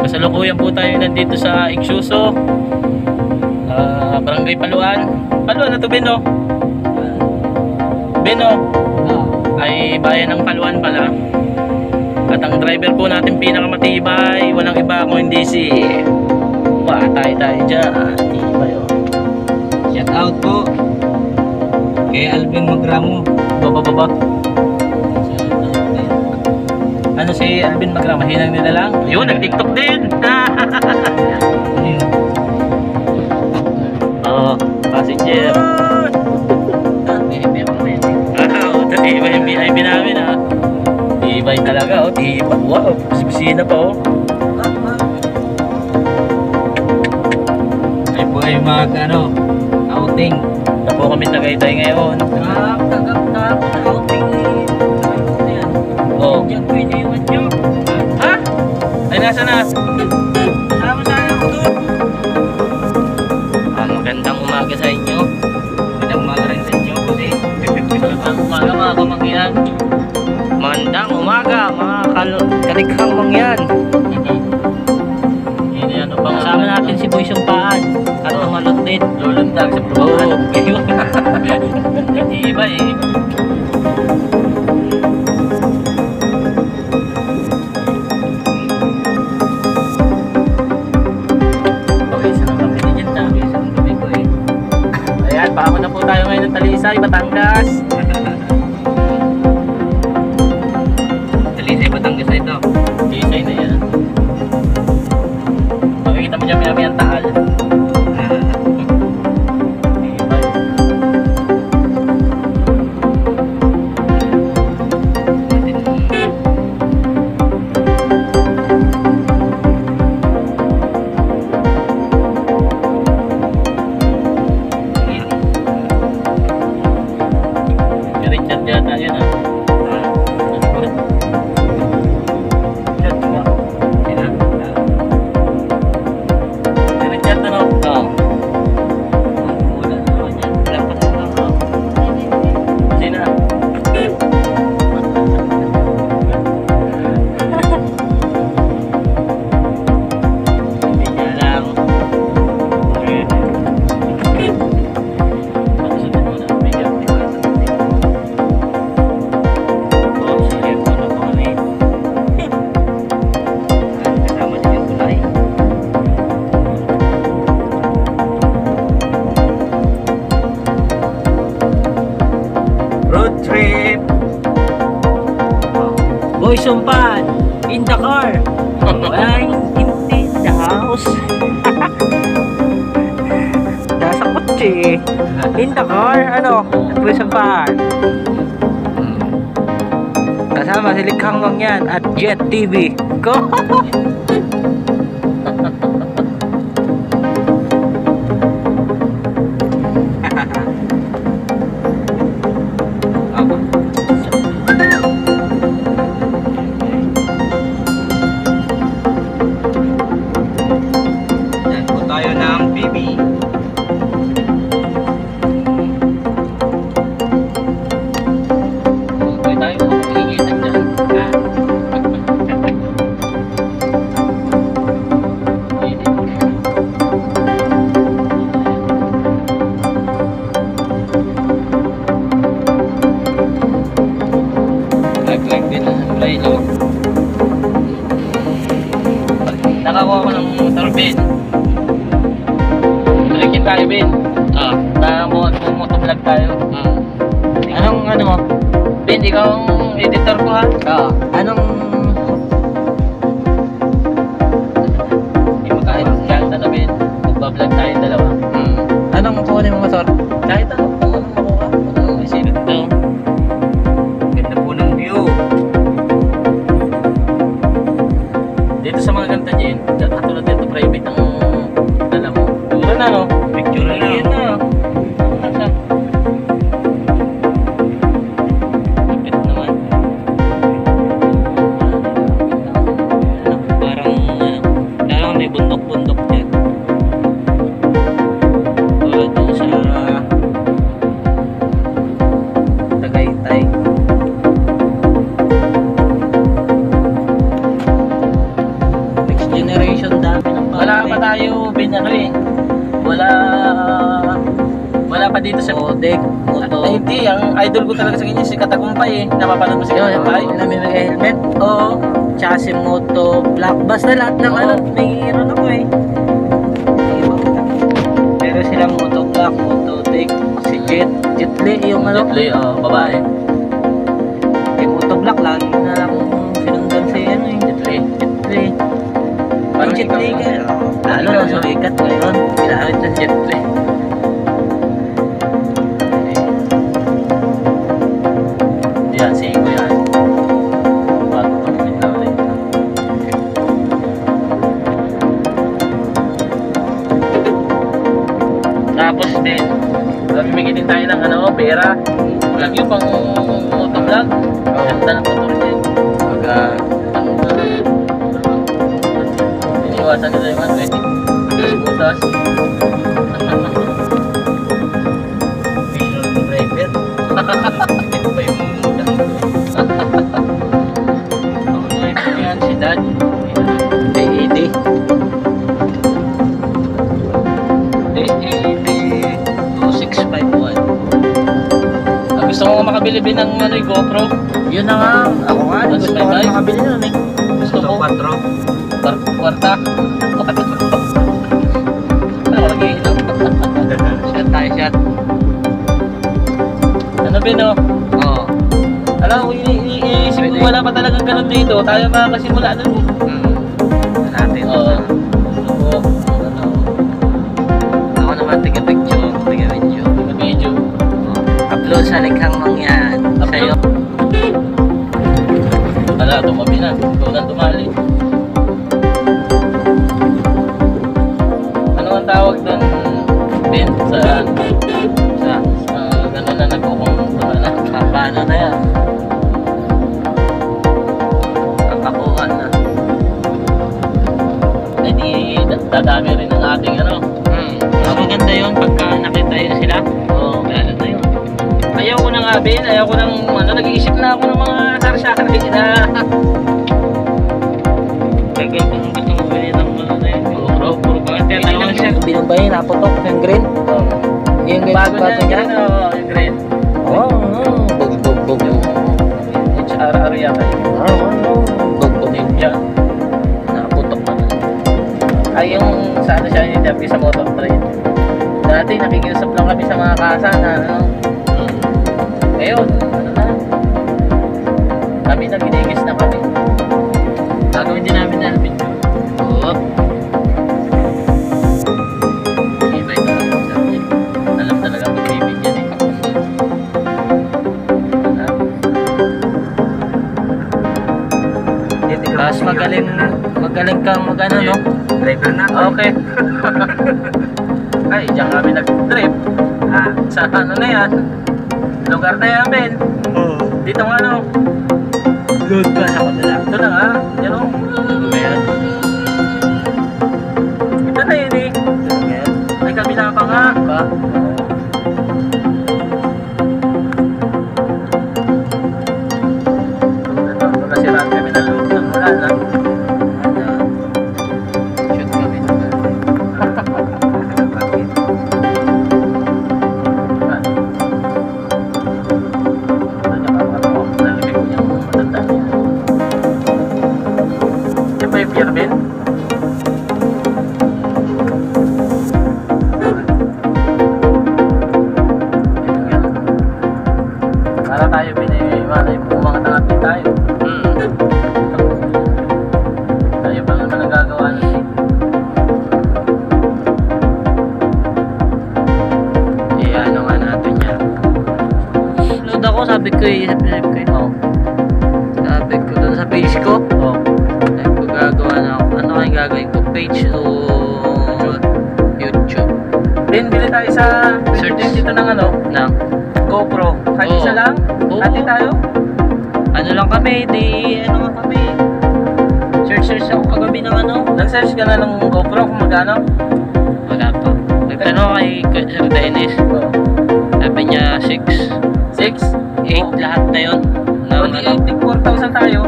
Kasalukuyan po tayo nandito sa Ixuso, Barangay Paluan. Paluan na to, Beno? Beno? Ay bayan ng Paluan pala. At ang driver po natin pinakamatibay, walang iba kung hindi si Patay tayo dyan. Tibay oh. Shout out po kay Alvin Magramo. Baba. Ano si Alvin Magramo? Hinang nila lang? Yun, nag-tiktok din. Oo, passenger. Tibay yung VIP namin ha. Tibay talaga oh. Tibay. Wow, bisina pa oh. Ay po ay outing. Na po kami Tagaytay ngayon. Tagap na outing. Oh. Diyan pwede yung job. Ha? Ay nasa na? Sama tayo doon. Magandang umaga sa inyo. Magandang umaga rin sa inyo kasi. Magandang umaga mga kamangyan. Magandang umaga mga kalikhang mangyan. Yan ano pang kasama natin si Boy Sumpaan at tumalot din. Lulundag sa probahan. Iba eh. Paako na po tayo ngayon ng Talisay, Batangas. Talisay, Batangas na ito. Talisay na yan. Makikita mo dyan may ang taal. Richard yata yun ah. Richard ano? Oo. Sina? Hindi niya lang. Road trip. Boy Sumpan in the car. Ay, in the house. Nasa kotse. In the car. Ano? Boy Sumpan. Kasama si Likhang Mangyan at Jet TV. Go! Yan po tayo ng PB. May tayo makikitan dyan. Nag-like din ang play no. Nakakuha ko ng motor bin. Balikin tayo bin. Motovlog tayo. Anong ano mo? Bin, ikaw ang editor ko ha? Oo. Anong hindi makain kahit ano bin? Magbablog tayo dalawa. Anong kukunin mo motor? Kahit ano, kung anong makuha. Anong isilip ito? Ganda po ng view. Dito sa mga ganta dyan, katulad dito private ang dala mo. Puro na no? Picture na Yan na. Asa? Lapit naman. Parang may bundok-bundok dyan. Dito sa Tagaytay. Next generation. Wala pa tayo ano eh. Wala pa dito sa Modek, moto. Ay, hindi, ang idol ko talaga sa kanya si Katagumpay eh. Napapanood mo si Katagumpay? Yung namimigay helmet. Oo. Tsaka si Moto Black. Basta lahat ng Oo. ano, may ano ako eh. Pero sila Moto Black, Moto Dick, si Jet Li, yung ano. Jetli, babae. Si Moto Black lang na lang sinundan si ano eh. Jetli. Yung Jet Li ka. Lalo na sumikat ngayon. Pinahalit na Jet Li. Yan, si Igo yan. Bago pa namin na ulit. Tapos din, bibigyan din tayo ng pera. Vlog yung pang motovlog. Ganda ng motor niya. Pagka, iniwasan nila yung butas. Driver. Ito pa yung Yan si Dad. AED. AAD 2651. Gusto ko makabili din ng GoPro. Yun na nga. Ako nga. Mas Gusto may ko bike. na makabili nun eh. Gusto ko 4. kwarta. Ano mag-iinom? Shot tayo, shot. Ano ba no? Oo. Alam ko, iniisip ko wala pa talagang ganun dito. Tayo makakasimula nun eh. Natin. Oo. Oo. Ano? Ako naman tiga-picture, tiga-video. Video. Upload sa likhang mangyan. Sa'yo. Wala, tumabi na. Ikaw na tumali. Ano ang tawag doon? Ben? Sa gano'n na nagkukong na. Paano na yan? Kapakuhan na. Eh di, dadami rin ang ating Mas maganda yun pagka nakita yun sila. Oo. Lalo na yun. Ayaw ko ng Ben. Ayaw ko ng nag-iisip na ako ng mga sarsari na. Tagal ko nung gusto mo bili ng mga na yun. Puro ba? Hindi lang siya. Binumbay, naputok yung green. Yung green Bago sa na yan, yung green. Oo, bug. HRR yata yun. Bug. Yan. Nakaputok na. Ay, yung sa ano siya, yung sa motor train. Dati nakikiusap lang kami sa mga kasa na ngayon, na. Kami na ginigis na kami. Gagawin din namin na video. Oo. Ibay na lang sa akin. Alam talaga magbibigyan eh. Tapos magaling kang magano, no? Driver na. Okay. Ay, diyan kami nag-trip. Sa ano na yan? Lugar na yan, Ben. Dito nga Good ka sa kanila. Ito na nga. Yan o. Ito na yun eh. May kabila pa nga. Ito, magkasiraan kami ng loob ng ulan ha. Shoot kami naman. Yan ba yung Pier Ben? Para tayo binimala yung mga tangapin tayo. Tayo pa naman nagagawa nun eh. Ano nga natin yan. Upload ako, sabi ko Oo. Sabi ko doon sa page ko. Oo. Sabi ko gagawa na ako. Ano kayong gagawin ko? Page o YouTube? Then, bili tayo sa Search. dito ng Na. GoPro. Kahit Oo. isa lang. Oo. Hati tayo. Ano lang kami, ano nga kami. Search ako kagabi ng Nag-search ka na ng GoPro kung magkano? Wala pa. Nagtanong kay Sir Dennis. Oo. Sabi niya 6, 6? 8 lahat na yun. O di 4,000 tayo.